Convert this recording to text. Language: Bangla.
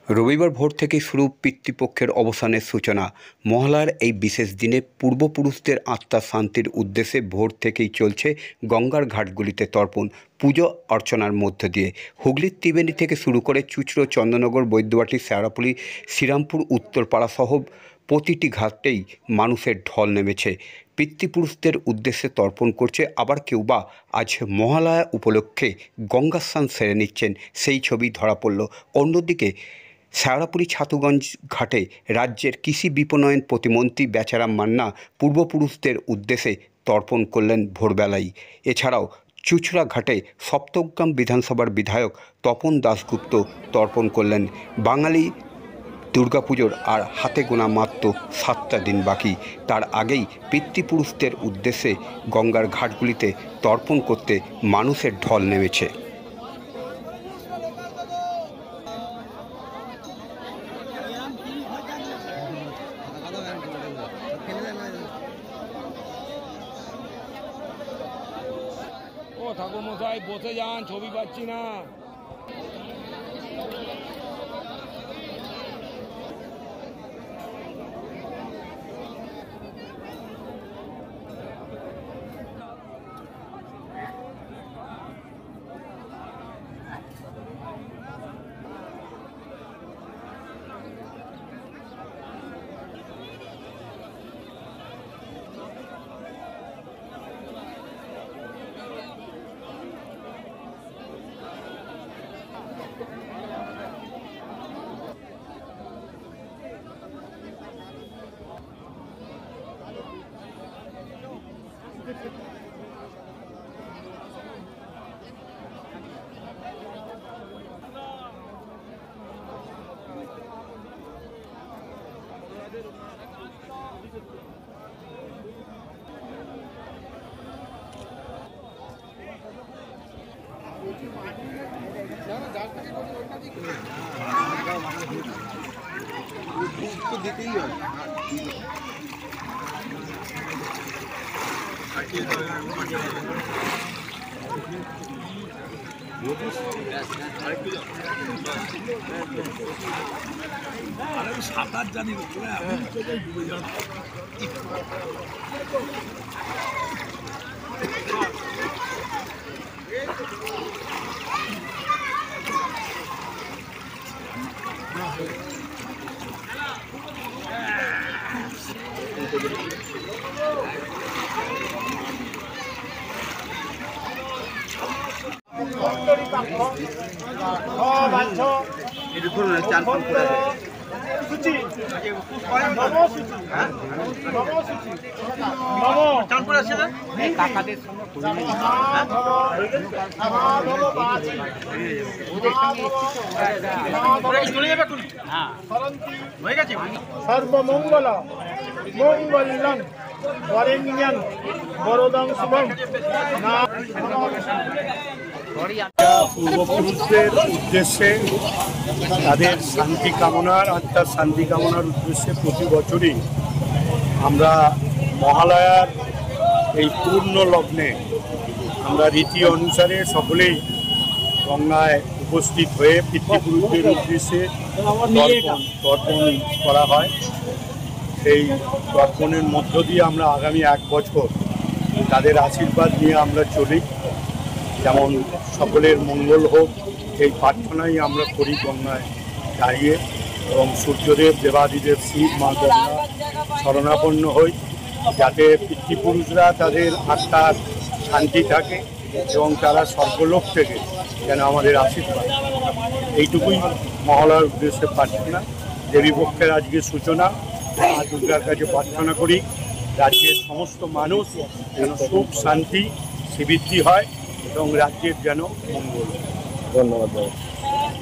রবিবার ভোর থেকেই শুরু পিতৃপক্ষের অবসানের সূচনা। মহালয়ার এই বিশেষ দিনে পূর্বপুরুষদের আত্মার শান্তির উদ্দেশ্যে ভোর থেকেই চলছে গঙ্গার ঘাটগুলিতে তর্পণ, পুজো অর্চনার মধ্য দিয়ে। হুগলির ত্রিবেণী থেকে শুরু করে চুঁচড়ো, চন্দননগর, বৈদ্যবাটি, শেওড়াফুলি, শ্রীরামপুর, উত্তরপাড়া সহ প্রতিটি ঘাটেই মানুষের ঢল নেমেছে। পিতৃপুরুষদের উদ্দেশ্যে তর্পণ করছে, আবার কেউ বা আজ মহালয়া উপলক্ষে গঙ্গা স্নান সেরে নিচ্ছেন, সেই ছবি ধরা পড়ল। অন্যদিকে শেওড়াফুলি ছাতুগঞ্জ ঘাটে রাজ্যের কৃষি বিপণন প্রতিমন্ত্রী বেচারাম মান্না পূর্বপুরুষদের উদ্দেশ্যে তর্পণ করলেন ভোরবেলায়। এছাড়াও চুঁচড়া ঘাটে সপ্তগ্রাম বিধানসভার বিধায়ক তপন দাশগুপ্ত তর্পণ করলেন। বাঙালি দুর্গাপুজোর আর হাতে গোনা মাত্র 7টা দিন বাকি, তার আগেই পিতৃপুরুষদের উদ্দেশ্যে গঙ্গার ঘাটগুলিতে তর্পণ করতে মানুষের ঢল নেমেছে। ও ঠাকুর মশাই বসে যান, ছবি পাচ্ছি না। সাঁতার জানি ডুবে যাওয়া সর্বমঙ্গল মঙ্গলং বরেণ্যং বরদং শুভং। পূর্বপুরুষদের উদ্দেশ্যে তাদের শান্তি কামনার, আত্মার শান্তি কামনার উদ্দেশ্যে প্রতি বছরই আমরা মহালয়ার এই পূর্ণ লগ্নে আমরা রীতি অনুসারে সকলেই গঙ্গায় উপস্থিত হয়ে পিতৃপুরুষদের উদ্দেশ্যে তর্পণ করা হয়। সেই তর্পণের মধ্য দিয়ে আমরা আগামী 1 বছর তাদের আশীর্বাদ নিয়ে আমরা চলি। যেমন সকলের মঙ্গল হোক এই প্রার্থনাই আমরা করি গঙ্গায় দাঁড়িয়ে, এবং সূর্যদেব, দেবাদিদেব শিব, মা গঙ্গা শরণাপন্ন হই, যাতে পিতৃপুরুষরা তাদের আত্মার শান্তি থাকে এবং তারা স্বর্গলোক থেকে যেন আমাদের আশীর্বাদ। এইটুকুই মহালয়ার উদ্দেশ্যে প্রার্থনা। দেবীপক্ষের আজকে সূচনা, মা দুর্গার কাছে প্রার্থনা করি রাজ্যের সমস্ত মানুষ যেন সুখ শান্তি সমৃদ্ধি হয় এবং রাজ্যের যেন মঙ্গল। ধন্যবাদ।